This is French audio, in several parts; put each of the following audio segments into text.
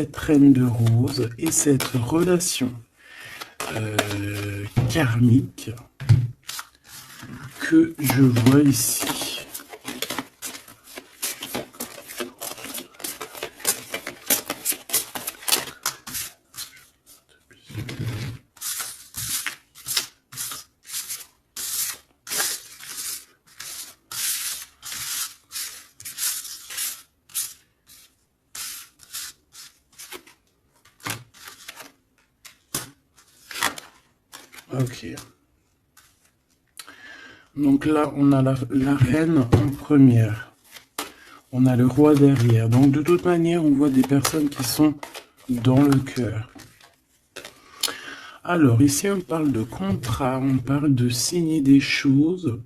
cette reine de rose et cette relation karmique que je vois ici. Ok. Donc là, on a la reine en première. On a le roi derrière. Donc de toute manière, on voit des personnes qui sont dans le cœur. Alors ici, on parle de contrat, on parle de signer des choses,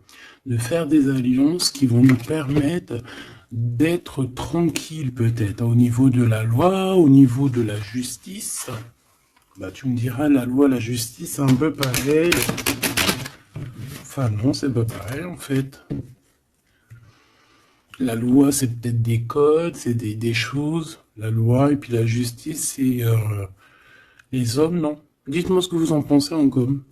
de faire des alliances qui vont nous permettre d'être tranquille peut-être au niveau de la loi, au niveau de la justice. Bah, tu me diras, la loi, la justice, c'est un peu pareil. Enfin non, c'est pas pareil en fait. La loi, c'est peut-être des codes, c'est des choses. La loi et puis la justice, c'est les hommes, non? Dites-moi ce que vous en pensez en com.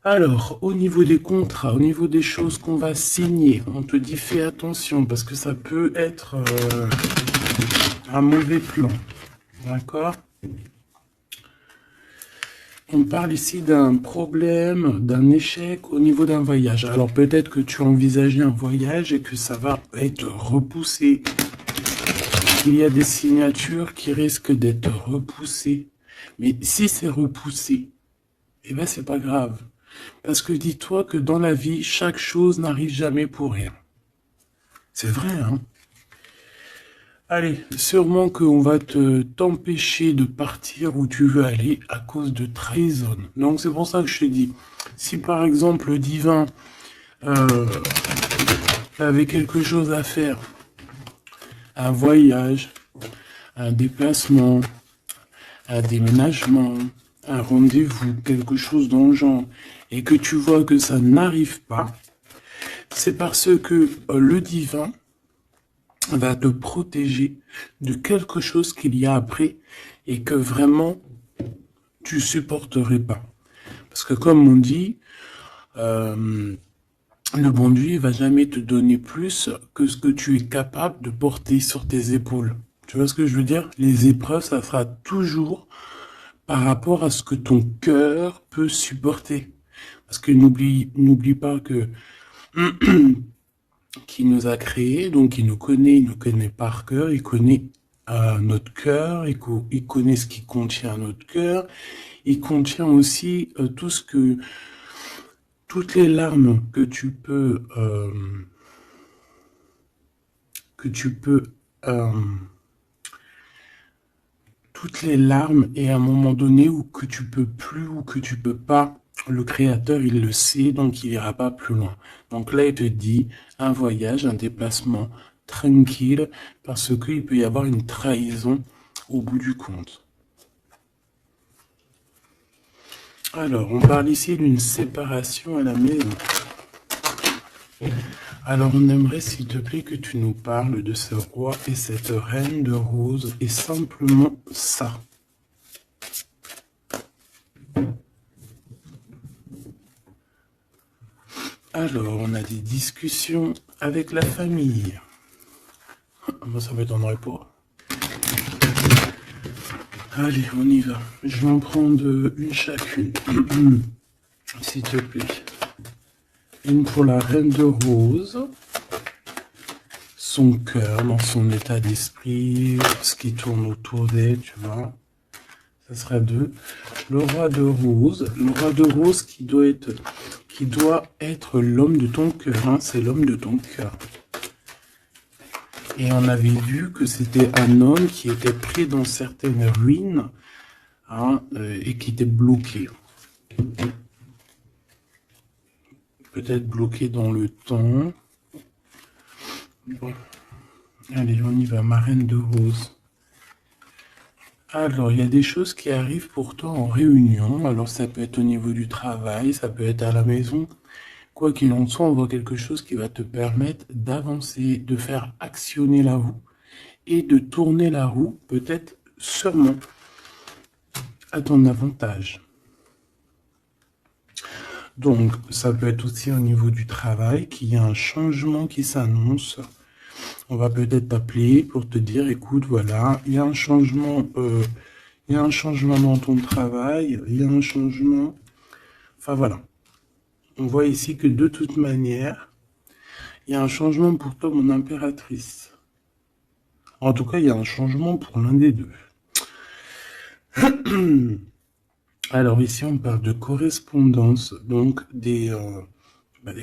Alors, au niveau des contrats, au niveau des choses qu'on va signer, on te dit fais attention parce que ça peut être un mauvais plan. D'accord? On parle ici d'un problème, d'un échec au niveau d'un voyage. Alors peut-être que tu as envisagé un voyage et que ça va être repoussé. Il y a des signatures qui risquent d'être repoussées. Mais si c'est repoussé, eh ben c'est pas grave. Parce que dis-toi que dans la vie, chaque chose n'arrive jamais pour rien. C'est vrai, hein? Allez, sûrement qu'on va t'empêcher de partir où tu veux aller à cause de trahison. Donc c'est pour ça que je te dis, si par exemple le divin avait quelque chose à faire, un voyage, un déplacement, un déménagement, un rendez-vous, quelque chose dans le genre, et que tu vois que ça n'arrive pas, c'est parce que le divin va te protéger de quelque chose qu'il y a après et que vraiment tu supporterais pas. Parce que comme on dit, le bon Dieu va jamais te donner plus que ce que tu es capable de porter sur tes épaules. Tu vois ce que je veux dire? Les épreuves, ça sera toujours par rapport à ce que ton cœur peut supporter. Parce que n'oublie pas que qui nous a créés, donc il nous connaît par cœur, il connaît notre cœur, il connaît ce qui contient notre cœur, il contient aussi toutes les larmes que tu peux, euh, toutes les larmes et à un moment donné où que tu peux plus ou que tu peux pas. Le créateur, il le sait, donc il ira pas plus loin. Donc là, il te dit un voyage, un déplacement tranquille, parce qu'il peut y avoir une trahison au bout du compte. Alors, on parle ici d'une séparation à la maison. Alors, on aimerait, s'il te plaît, que tu nous parles de ce roi et cette reine de rose, et simplement ça. Alors, on a des discussions avec la famille. Moi, ça m'étonnerait pas. Allez, on y va. Je vais en prendre une chacune. S'il te plaît. Une pour la reine de rose. Son cœur, dans son état d'esprit, ce qui tourne autour d'elle, tu vois. Ça sera 2. Le roi de rose. Le roi de rose qui doit être l'homme de ton cœur. Hein, c'est l'homme de ton cœur. Et on avait vu que c'était un homme qui était pris dans certaines ruines, hein, et qui était bloqué. Peut-être bloqué dans le temps. Bon. Allez, on y va, ma reine de rose. Alors, il y a des choses qui arrivent pour toi en réunion. Alors, ça peut être au niveau du travail, ça peut être à la maison. Quoi qu'il en soit, on voit quelque chose qui va te permettre d'avancer, de faire actionner la roue et de tourner la roue peut-être sûrement à ton avantage. Donc, ça peut être aussi au niveau du travail qu'il y a un changement qui s'annonce. On va peut-être t'appeler pour te dire, écoute, voilà, il y a un changement, dans ton travail, il y a un changement. Enfin voilà, on voit ici que de toute manière, il y a un changement pour toi, mon impératrice. En tout cas, il y a un changement pour l'un des deux. Alors ici, on parle de correspondance, donc des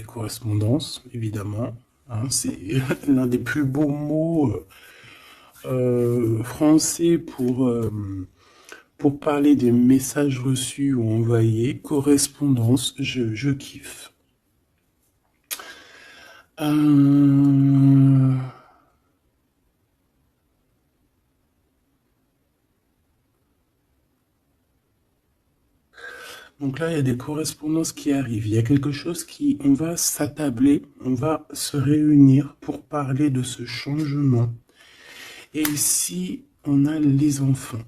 correspondances, évidemment. Hein, c'est l'un des plus beaux mots français pour parler des messages reçus ou envoyés. Correspondance, je kiffe. Donc là, il y a des correspondances qui arrivent. Il y a quelque chose on va s'attabler, on va se réunir pour parler de ce changement. Et ici, on a les enfants.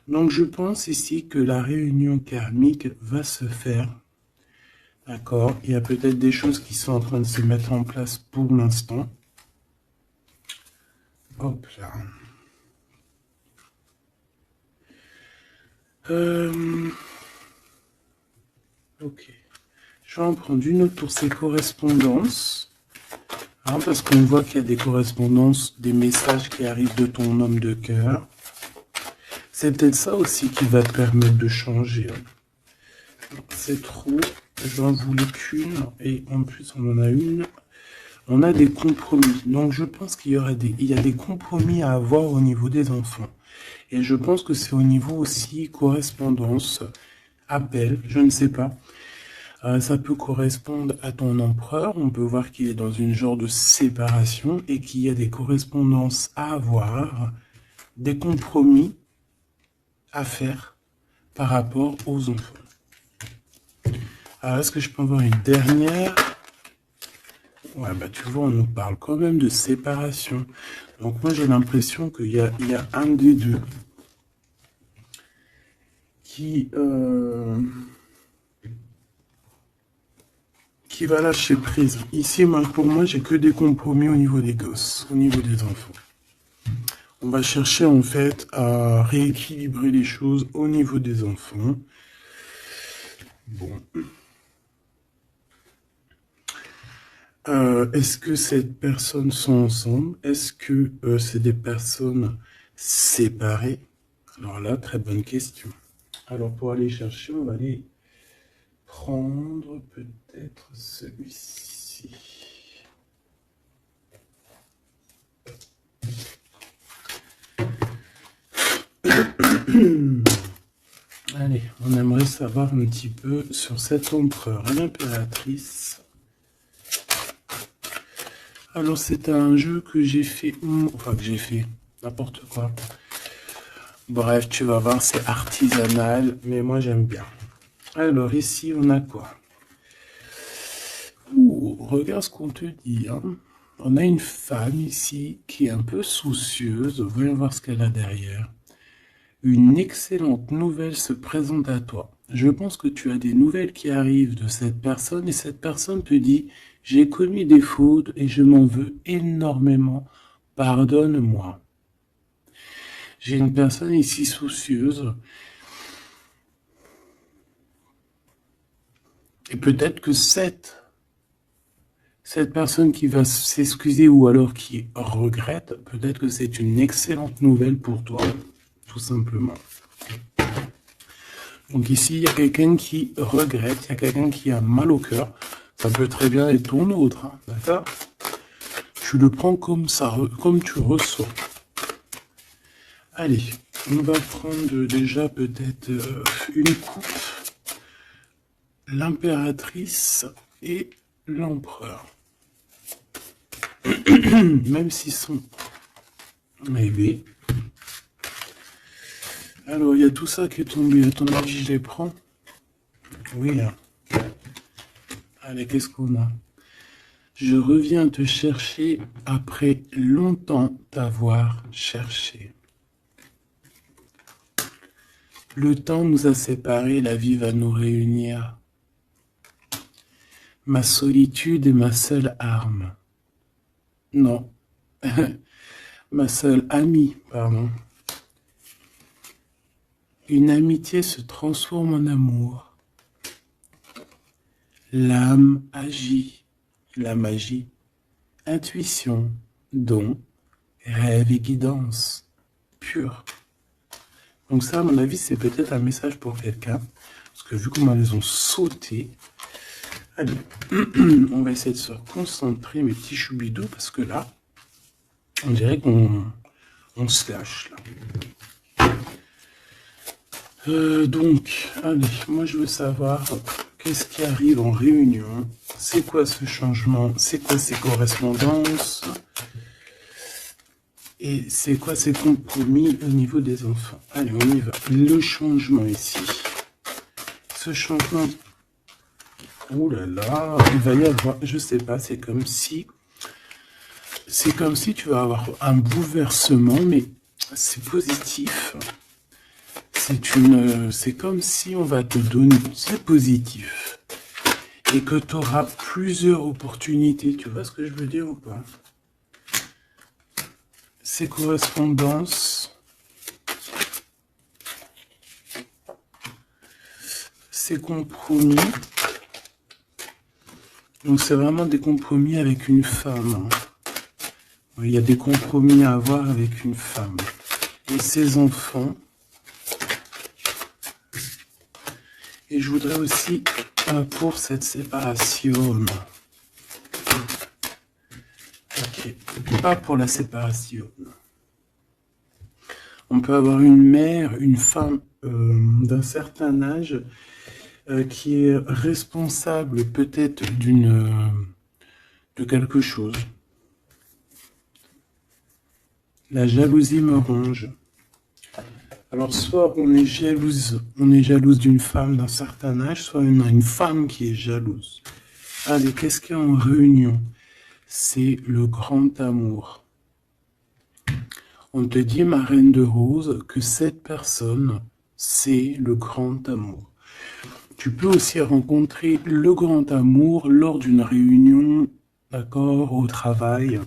Donc je pense ici que la réunion karmique va se faire. D'accord? Il y a peut-être des choses qui sont en train de se mettre en place pour l'instant. Hop là. Ok. Je vais en prendre une autre pour ces correspondances. Hein, parce qu'on voit qu'il y a des correspondances, des messages qui arrivent de ton homme de cœur. C'est peut-être ça aussi qui va te permettre de changer. C'est trop. J'en voulais qu'une. Et en plus, on en a une. On a des compromis. Donc, je pense qu'il y a des compromis à avoir au niveau des enfants. Et je pense que c'est au niveau aussi correspondance, appel, je ne sais pas. Ça peut correspondre à ton empereur. On peut voir qu'il est dans une genre de séparation et qu'il y a des correspondances à avoir, des compromis à faire par rapport aux enfants. Alors, est-ce que je peux avoir une dernière? Ouais, bah tu vois, on nous parle quand même de séparation. Donc moi, j'ai l'impression qu'il y a un des deux qui va lâcher prise. Ici, pour moi, j'ai que des compromis au niveau des gosses, au niveau des enfants. On va chercher en fait à rééquilibrer les choses au niveau des enfants. Bon. Est-ce que ces personnes sont ensemble? Est-ce que c'est des personnes séparées? Alors là, très bonne question. Alors pour aller chercher, on va aller prendre peut-être celui-ci. Allez, on aimerait savoir un petit peu sur cet empereur et l'impératrice. Alors c'est un jeu que j'ai fait, n'importe quoi. Bref, tu vas voir, c'est artisanal, mais moi j'aime bien. Alors ici, on a quoi? Ouh, regarde ce qu'on te dit. Hein. On a une femme ici qui est un peu soucieuse. Voyons voir ce qu'elle a derrière. Une excellente nouvelle se présente à toi. Je pense que tu as des nouvelles qui arrivent de cette personne et cette personne te dit « J'ai commis des fautes et je m'en veux énormément. Pardonne-moi. » J'ai une personne ici soucieuse. Et peut-être que cette personne qui va s'excuser ou alors qui regrette, peut-être que c'est une excellente nouvelle pour toi, tout simplement. Donc ici, il y a quelqu'un qui regrette, il y a quelqu'un qui a mal au cœur. Ça peut très bien être ton autre, hein, d'accord? Tu le prends comme ça, comme tu ressens. Allez, on va prendre déjà peut-être une coupe. L'impératrice et l'empereur. Même s'ils sont rêvés. Alors, il y a tout ça qui est tombé. À ton avis, je les prends? Oui. Hein. Allez, qu'est-ce qu'on a? Je reviens te chercher après longtemps t'avoir cherché. Le temps nous a séparés, la vie va nous réunir. Ma solitude est ma seule arme. Non. Ma seule amie, pardon. Une amitié se transforme en amour. L'âme agit, la magie, intuition, don, rêve et guidance, pure. Donc ça, à mon avis, c'est peut-être un message pour quelqu'un, parce que vu comment elles ont sauté, allez, on va essayer de se concentrer, mes petits choubidous, parce que là, on dirait qu'on se lâche, là. Donc, allez, moi je veux savoir qu'est-ce qui arrive en réunion, c'est quoi ce changement, c'est quoi ces correspondances, et c'est quoi ces compromis au niveau des enfants. Allez, on y va. Le changement ici. Ce changement, oh là là, il va y avoir, je sais pas, c'est comme si tu vas avoir un bouleversement, mais c'est positif. C'est comme si on va te donner, c'est positif, et que tu auras plusieurs opportunités. Tu vois ce que je veux dire ou pas? Ces correspondances, ces compromis. Donc c'est vraiment des compromis avec une femme. Il y a des compromis à avoir avec une femme. Et ses enfants. Et je voudrais aussi pour cette séparation. Ok, pas pour la séparation. On peut avoir une mère, une femme d'un certain âge qui est responsable peut-être de quelque chose. La jalousie me ronge. Alors, soit on est jalouse d'une femme d'un certain âge, soit on a une femme qui est jalouse. Allez, qu'est-ce qu'il y a en réunion? C'est le grand amour. On te dit, ma reine de rose, que cette personne, c'est le grand amour. Tu peux aussi rencontrer le grand amour lors d'une réunion, d'accord, au travail.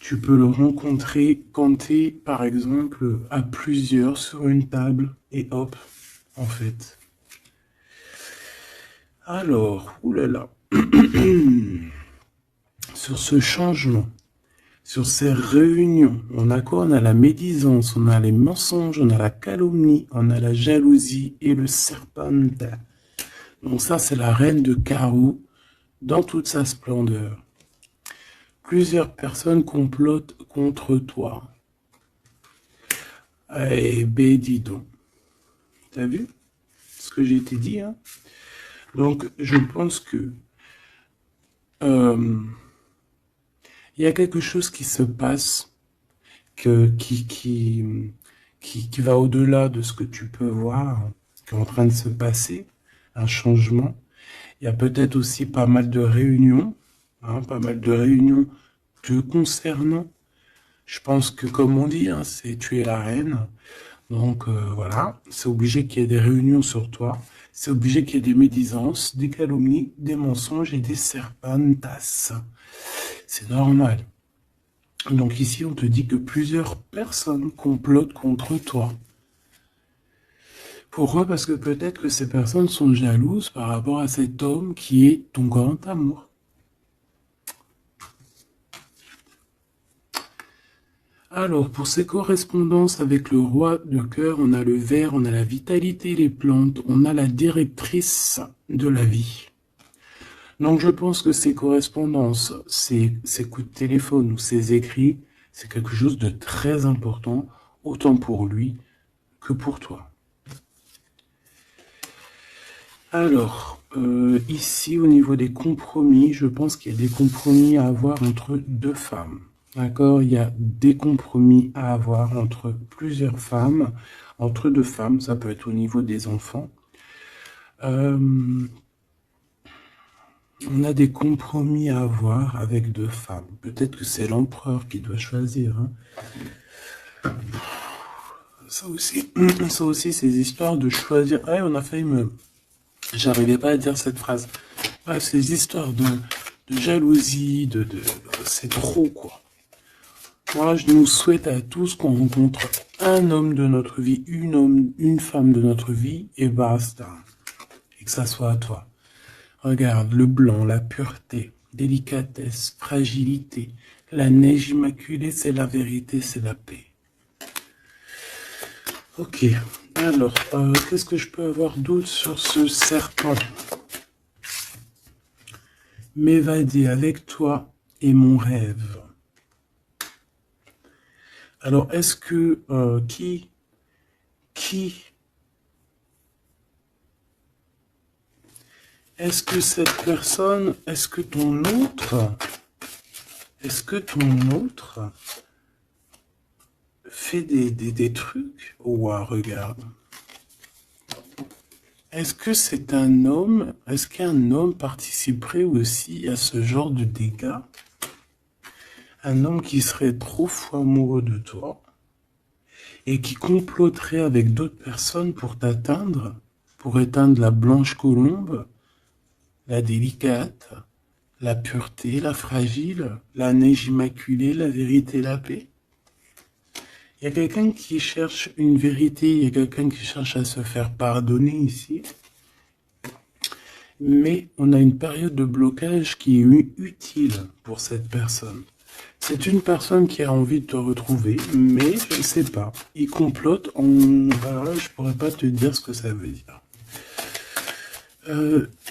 Tu peux le rencontrer quand tu es, par exemple, à plusieurs sur une table, et hop, en fait. Alors, oulala, sur ce changement, sur ces réunions, on a quoi? On a la médisance, on a les mensonges, on a la calomnie, on a la jalousie et le serpente. Donc ça, c'est la reine de carreau dans toute sa splendeur. Plusieurs personnes complotent contre toi. Eh ben, dis donc. T'as vu ce que j'ai été dit, hein? Donc, je pense que il y a quelque chose qui se passe qui va au-delà de ce que tu peux voir, qui est en train de se passer, un changement. Il y a peut-être aussi pas mal de réunions, hein, pas mal de réunions te concernant. Je pense que, comme on dit, hein, c'est tu es la reine. Donc voilà, c'est obligé qu'il y ait des réunions sur toi. C'est obligé qu'il y ait des médisances, des calomnies, des mensonges et des serpentas. C'est normal. Donc ici, on te dit que plusieurs personnes complotent contre toi. Pourquoi? Parce que peut-être que ces personnes sont jalouses par rapport à cet homme qui est ton grand amour. Alors, pour ces correspondances avec le roi de cœur, on a le ver, on a la vitalité, les plantes, on a la directrice de la vie. Donc, je pense que ces correspondances, ces coups de téléphone ou ces écrits, c'est quelque chose de très important, autant pour lui que pour toi. Alors, ici, au niveau des compromis, je pense qu'il y a des compromis à avoir entre deux femmes. D'accord? Il y a des compromis à avoir entre plusieurs femmes, entre deux femmes, ça peut être au niveau des enfants. On a des compromis à avoir avec deux femmes. Peut-être que c'est l'empereur qui doit choisir. Hein. Ça aussi, ça aussi, ces histoires de choisir. Ouais, on a failli me. J'arrivais pas à dire cette phrase. Bref, ces histoires de jalousie, c'est trop, quoi. Moi, je nous souhaite à tous qu'on rencontre un homme de notre vie, une femme de notre vie, et basta. Et que ça soit à toi. Regarde, le blanc, la pureté, délicatesse, fragilité. La neige immaculée, c'est la vérité, c'est la paix. Ok, alors, qu'est-ce que je peux avoir d'autre sur ce serpent? M'évader avec toi est mon rêve. Alors, est-ce que, est-ce que cette personne, est-ce que ton autre fait des trucs? Ouah, regarde. Est-ce que c'est un homme, est-ce qu'un homme participerait aussi à ce genre de dégâts? Un homme qui serait trop fou amoureux de toi et qui comploterait avec d'autres personnes pour t'atteindre, pour éteindre la blanche colombe, la délicate, la pureté, la fragile, la neige immaculée, la vérité, la paix. Il y a quelqu'un qui cherche une vérité, il y a quelqu'un qui cherche à se faire pardonner ici. Mais on a une période de blocage qui est utile pour cette personne. C'est une personne qui a envie de te retrouver, mais je ne sais pas. Il complote alors là, je pourrais pas te dire ce que ça veut dire.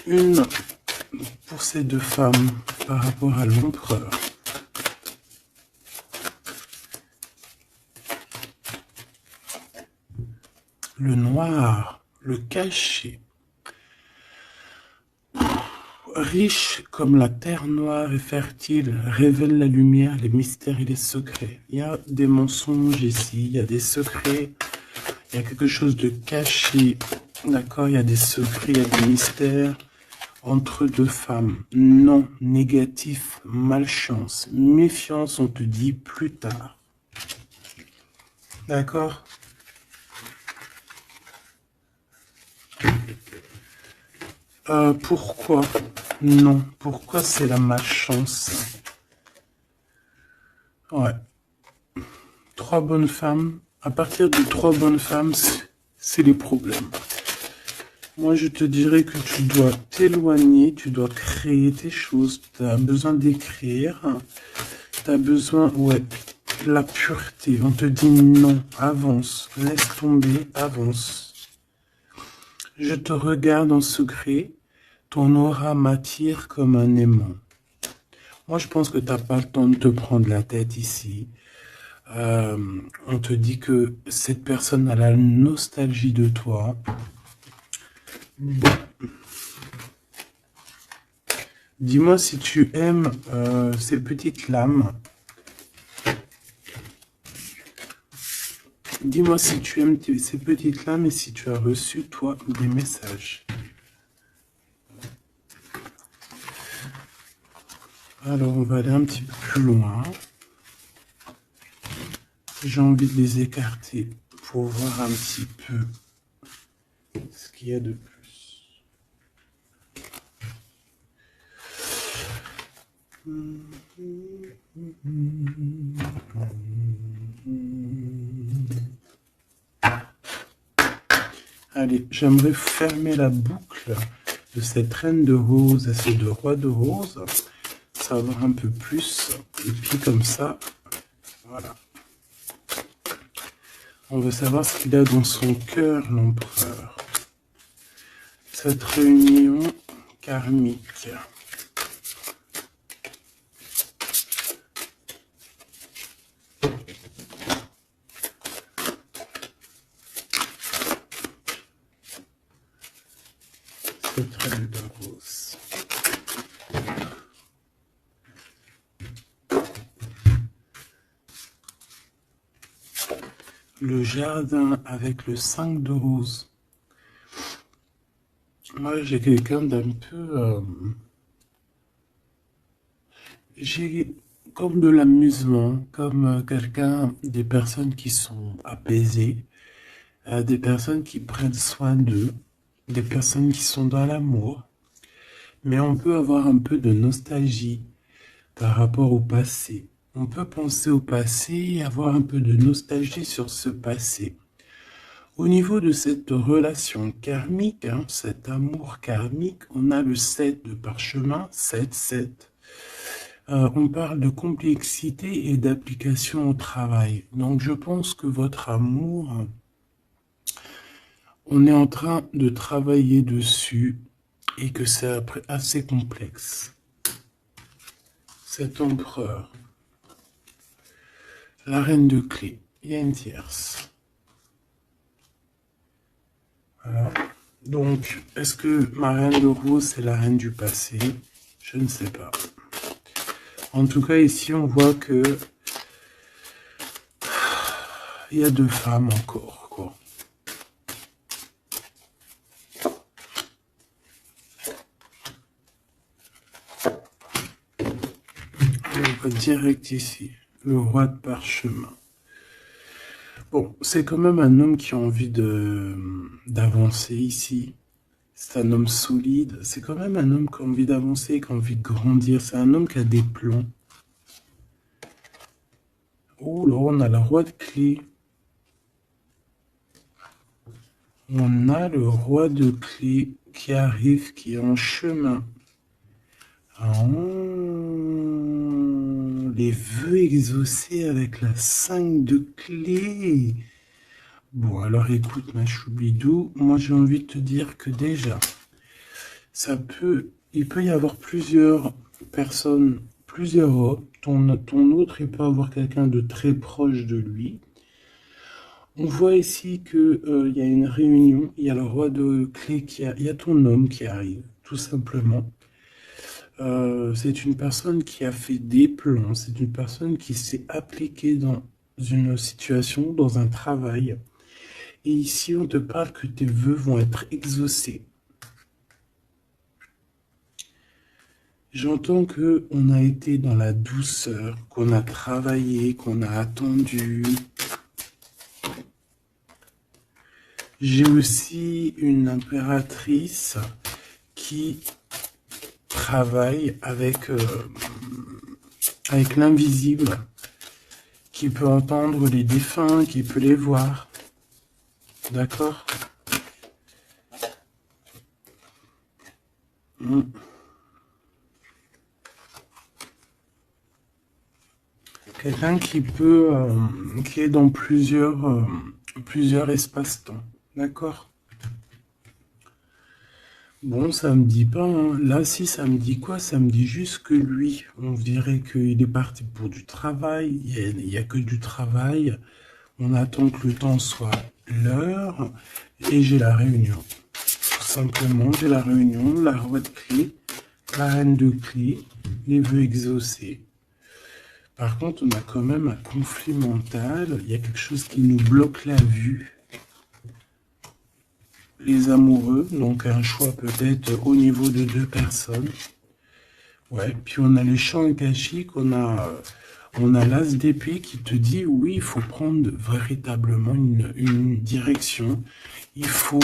Une pour ces deux femmes par rapport à l'empereur. Le noir, le caché. Riche comme la terre noire et fertile, révèle la lumière, les mystères et les secrets. Il y a des mensonges ici, il y a des secrets, il y a quelque chose de caché, d'accord? Il y a des secrets, il y a des mystères entre deux femmes. Non, négatif, malchance, méfiance, on te dit plus tard. D'accord? Pourquoi? Non, pourquoi c'est la malchance? Ouais. Trois bonnes femmes. À partir de trois bonnes femmes, c'est les problèmes. Moi, je te dirais que tu dois t'éloigner, tu dois créer tes choses. Tu as besoin d'écrire. Tu as besoin, ouais, la pureté. On te dit non, avance, laisse tomber, avance. Je te regarde en secret. Ton aura m'attire comme un aimant. Moi, je pense que tu n'as pas le temps de te prendre la tête ici. On te dit que cette personne a la nostalgie de toi. Bon. Dis-moi si tu aimes ces petites lames. Dis-moi si tu aimes ces petites lames et si tu as reçu, toi, des messages. Alors, on va aller un petit peu plus loin. J'ai envie de les écarter pour voir un petit peu ce qu'il y a de plus. Allez, j'aimerais fermer la boucle de cette reine de rose et ces deux rois de rose. Savoir un peu plus. Et puis comme ça, voilà. On veut savoir ce qu'il a dans son cœur, l'empereur. Cette réunion karmique. Cette reine de rose. Le jardin avec le 5 de rose. Moi, j'ai quelqu'un d'un peu... j'ai comme de l'amusement, comme quelqu'un, des personnes qui sont apaisées, des personnes qui prennent soin d'eux, des personnes qui sont dans l'amour, mais on peut avoir un peu de nostalgie par rapport au passé. On peut penser au passé et avoir un peu de nostalgie sur ce passé. Au niveau de cette relation karmique, cet amour karmique, on a le 7 de parchemin, 7. On parle de complexité et d'application au travail. Donc je pense que votre amour, on est en train de travailler dessus et que c'est assez complexe. Cet empereur, la reine de clé, il y a une tierce. Voilà. Donc, est-ce que ma reine de rose, c'est la reine du passé? Je ne sais pas. En tout cas, ici, on voit que il y a 2 femmes encore, quoi. On va direct ici, le roi de parchemin. Bon, c'est quand même un homme qui a envie d'avancer ici. C'est un homme solide. C'est quand même un homme qui a envie d'avancer, qui a envie de grandir. C'est un homme qui a des plans. Oh là, on a la roi de clé. On a le roi de clé qui arrive, qui est en chemin. Les vœux exaucés avec la 5 de clé. Bon, alors écoute, ma choubidou, moi j'ai envie de te dire que déjà, il peut y avoir plusieurs personnes, plusieurs hommes. Ton autre, il peut avoir quelqu'un de très proche de lui. On voit ici que il y a une réunion, il y a le roi de clé il y a ton homme qui arrive, tout simplement. C'est une personne qui a fait des plans, c'est une personne qui s'est appliquée dans une situation, dans un travail. Et ici, on te parle que tes vœux vont être exaucés. J'entends que on a été dans la douceur, qu'on a travaillé, qu'on a attendu. J'ai aussi une impératrice qui travaille avec l'invisible, qui peut entendre les défunts, qui peut les voir. D'accord? Quelqu'un qui peut, qui est dans plusieurs espaces-temps. D'accord? Bon, ça me dit pas, hein. Là, si, ça me dit quoi? Ça me dit juste que lui, on dirait qu'il est parti pour du travail. Il y a que du travail. On attend que le temps soit l'heure. Et j'ai la réunion. Tout simplement, j'ai la réunion, la roi de clé, la reine de clé, les vœux exaucés. Par contre, on a quand même un conflit mental. Il y a quelque chose qui nous bloque la vue. Les amoureux, donc un choix peut-être au niveau de 2 personnes. Ouais, puis on a les champs akashiques, on a l'as d'épée qui te dit oui, il faut prendre véritablement une direction. Il faut,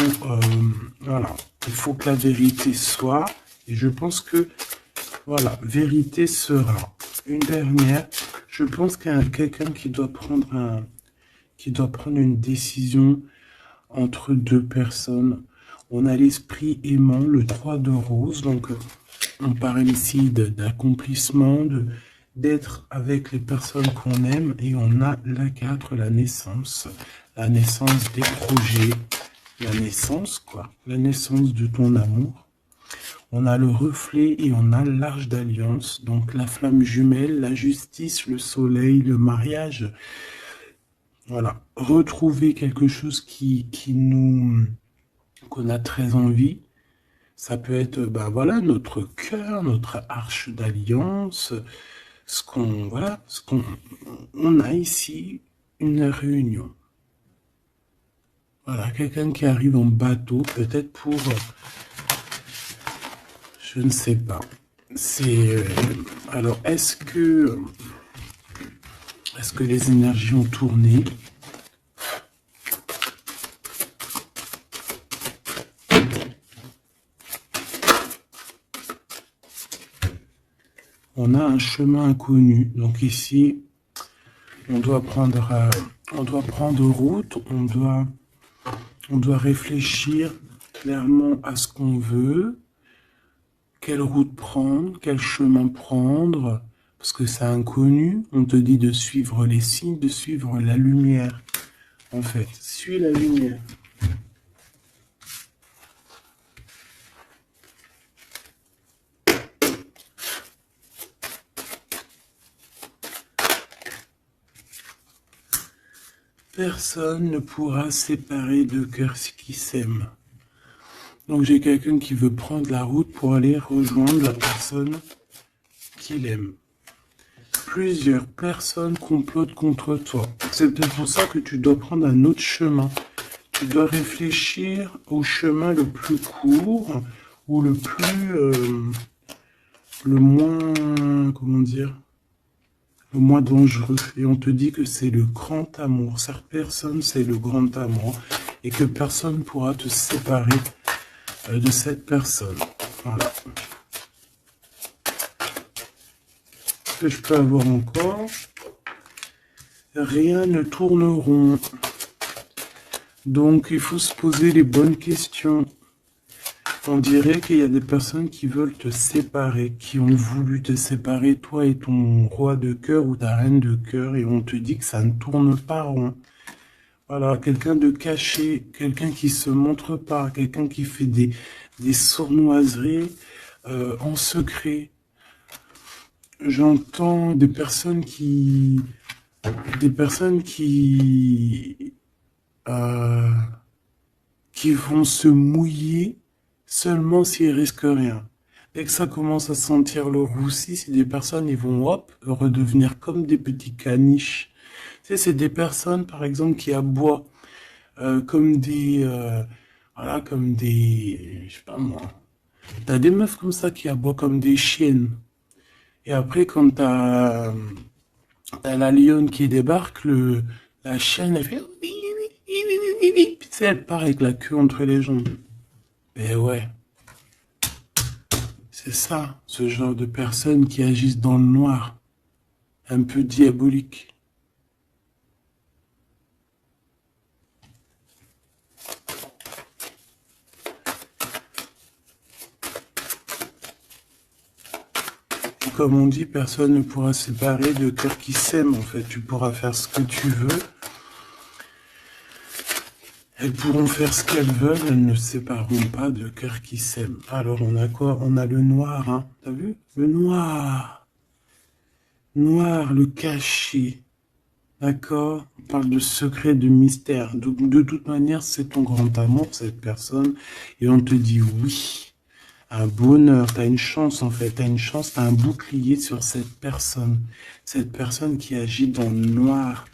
voilà, il faut que la vérité soit, et je pense que, voilà, vérité sera. Une dernière, je pense qu'il y a quelqu'un qui doit prendre une décision entre 2 personnes. On a l'esprit aimant, le 3 de rose, donc on parle ici d'accomplissement, d'être avec les personnes qu'on aime, et on a la 4, la naissance des projets, la naissance, quoi, la naissance de ton amour. On a le reflet et on a l'arche d'alliance, donc la flamme jumelle, la justice, le soleil, le mariage. Voilà, retrouver quelque chose qu'on a très envie. Ça peut être, ben voilà, notre cœur, notre arche d'alliance, on a ici une réunion. Voilà, quelqu'un qui arrive en bateau, peut-être pour, je ne sais pas. Alors, est-ce que les énergies ont tourné? on a un chemin inconnu. Donc ici, on doit prendre route, on doit réfléchir clairement à ce qu'on veut, quelle route prendre, quel chemin prendre, parce que c'est inconnu. On te dit de suivre les signes, de suivre la lumière. En fait, suis la lumière. Personne ne pourra séparer deux cœurs qui s'aiment. Donc j'ai quelqu'un qui veut prendre la route pour aller rejoindre la personne qu'il aime. Plusieurs personnes complotent contre toi. C'est peut-être pour ça que tu dois prendre un autre chemin. Tu dois réfléchir au chemin le plus court ou le moins, comment dire, le moins dangereux. Et on te dit que c'est le grand amour. Cette personne, c'est le grand amour. Et que personne ne pourra te séparer de cette personne. Voilà. Que je peux avoir encore. Rien ne tourne rond. Donc, il faut se poser les bonnes questions. On dirait qu'il y a des personnes qui veulent te séparer, qui ont voulu te séparer, toi et ton roi de cœur ou ta reine de cœur, et on te dit que ça ne tourne pas rond. Voilà, quelqu'un de caché, quelqu'un qui se montre pas, quelqu'un qui fait des sournoiseries en secret. J'entends des personnes qui vont se mouiller seulement s'ils risquent rien. Dès que ça commence à sentir le roussi, c'est des personnes, ils vont hop, redevenir comme des petits caniches. Tu sais, c'est des personnes, par exemple, qui aboient comme des, voilà, comme des, je sais pas moi. T'as des meufs comme ça qui aboient comme des chiennes. Et après, quand t'as la lionne qui débarque, la chienne, elle fait, puis tu sais, elle part avec la queue entre les jambes. Ben ouais. C'est ça, ce genre de personnes qui agissent dans le noir, un peu diabolique. Comme on dit, personne ne pourra séparer de cœurs qui s'aiment, en fait. Tu pourras faire ce que tu veux. Elles pourront faire ce qu'elles veulent, elles ne sépareront pas de cœurs qui s'aiment. Alors, on a quoi? On a le noir, hein. T'as vu? Le noir. Noir, le caché. D'accord? On parle de secret, de mystère. Donc, de toute manière, c'est ton grand amour, cette personne. Et on te dit oui. Un bonheur, t'as une chance en fait, t'as une chance, t'as un bouclier sur cette personne qui agit dans le noir.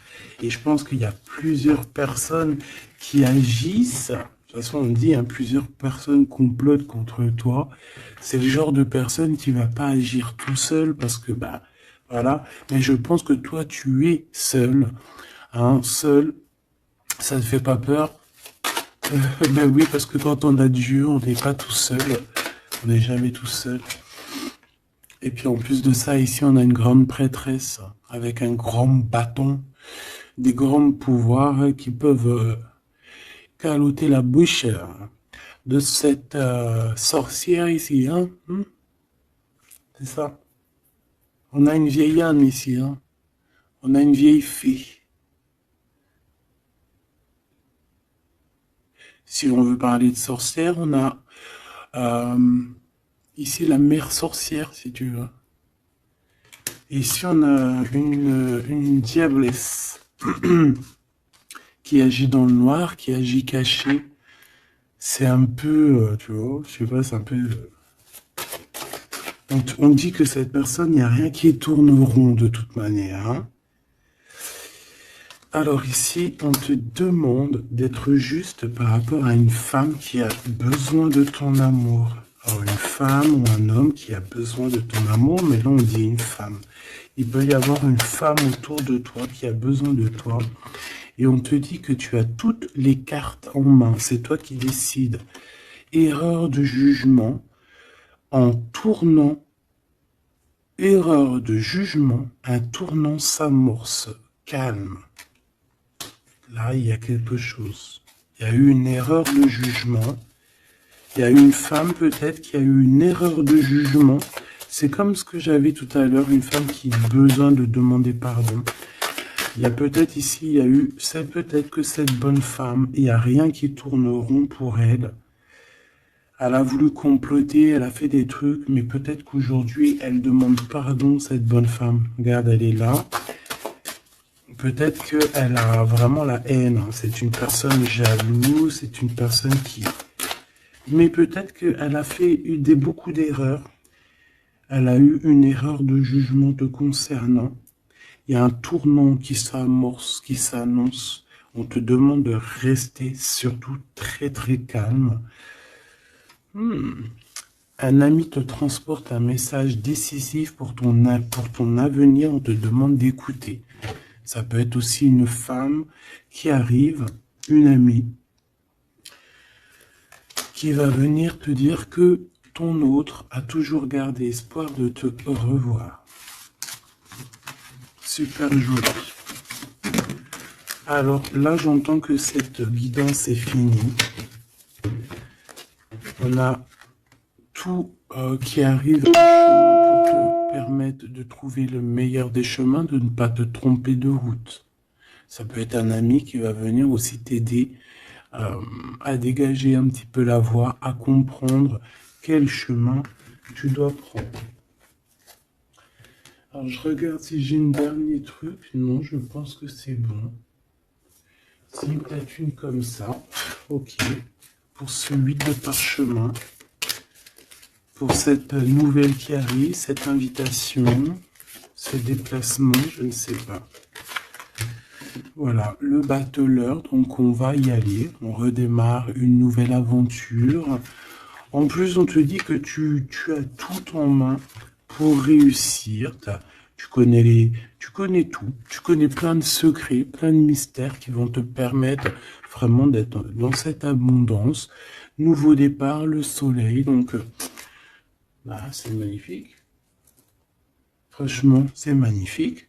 Et je pense qu'il y a plusieurs personnes qui agissent, de toute façon on dit, hein, plusieurs personnes complotent contre toi. C'est le genre de personne qui va pas agir tout seul parce que, bah, voilà. Mais je pense que toi tu es seul, hein, seul, ça ne fait pas peur. Ben oui, parce que quand on a Dieu, on n'est pas tout seul. On n'est jamais tout seul. Et puis en plus de ça, ici, on a une grande prêtresse avec un grand bâton, des grands pouvoirs qui peuvent caloter la bouche de cette sorcière ici. Hein? C'est ça. On a une vieille âme ici. Hein? On a une vieille fée. Si on veut parler de sorcière, on a ici la mère sorcière, si tu veux. Et ici, on a une diablesse qui agit dans le noir, qui agit caché. C'est un peu, tu vois, je sais pas, c'est un peu... On dit que cette personne, il n'y a rien qui tourne rond de toute manière. Hein. Alors ici, on te demande d'être juste par rapport à une femme qui a besoin de ton amour. Alors une femme ou un homme qui a besoin de ton amour, mais là on dit une femme. Il peut y avoir une femme autour de toi qui a besoin de toi. Et on te dit que tu as toutes les cartes en main. C'est toi qui décides. Erreur de jugement en tournant Erreur de jugement, un tournant s'amorce. Calme. Là, il y a quelque chose. Il y a eu une erreur de jugement. Il y a une femme peut-être qui a eu une erreur de jugement. C'est comme ce que j'avais tout à l'heure, une femme qui a besoin de demander pardon. Il y a peut-être ici, il y a eu, c'est peut-être que cette bonne femme, il n'y a rien qui tourne rond pour elle. Elle a voulu comploter, elle a fait des trucs, mais peut-être qu'aujourd'hui, elle demande pardon, cette bonne femme. Regarde, elle est là. Peut-être qu'elle a vraiment la haine. C'est une personne jalouse, c'est une personne qui... Mais peut-être qu'elle a fait beaucoup d'erreurs. Elle a eu une erreur de jugement te concernant. Il y a un tournant qui s'amorce, qui s'annonce. On te demande de rester surtout très très calme. Un ami te transporte un message décisif pour ton avenir. On te demande d'écouter. Ça peut être aussi une femme qui arrive, une amie, qui va venir te dire que ton autre a toujours gardé espoir de te revoir. Super joli. Alors là, j'entends que cette guidance est finie. On a tout qui arrive au chemin pour te permettre de trouver le meilleur des chemins, de ne pas te tromper de route. Ça peut être un ami qui va venir aussi t'aider à dégager un petit peu la voie, à comprendre quel chemin tu dois prendre. Alors je regarde si j'ai un dernier truc. Non, je pense que c'est bon. Si peut-être une comme ça. Ok. Pour ce 8 de parchemin. Pour cette nouvelle qui arrive, cette invitation, ce déplacement, je ne sais pas. Voilà, le battleur, donc on va y aller. On redémarre une nouvelle aventure. En plus, on te dit que tu as tout en main pour réussir. Tu connais tout. Tu connais plein de secrets, plein de mystères qui vont te permettre vraiment d'être dans cette abondance. Nouveau départ, le soleil, donc... c'est magnifique. Franchement, c'est magnifique.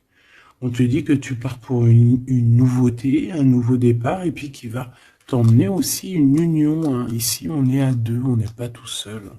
On te dit que tu pars pour une nouveauté, un nouveau départ, et puis qui va t'emmener aussi une union. Ici, on est à deux, on n'est pas tout seul.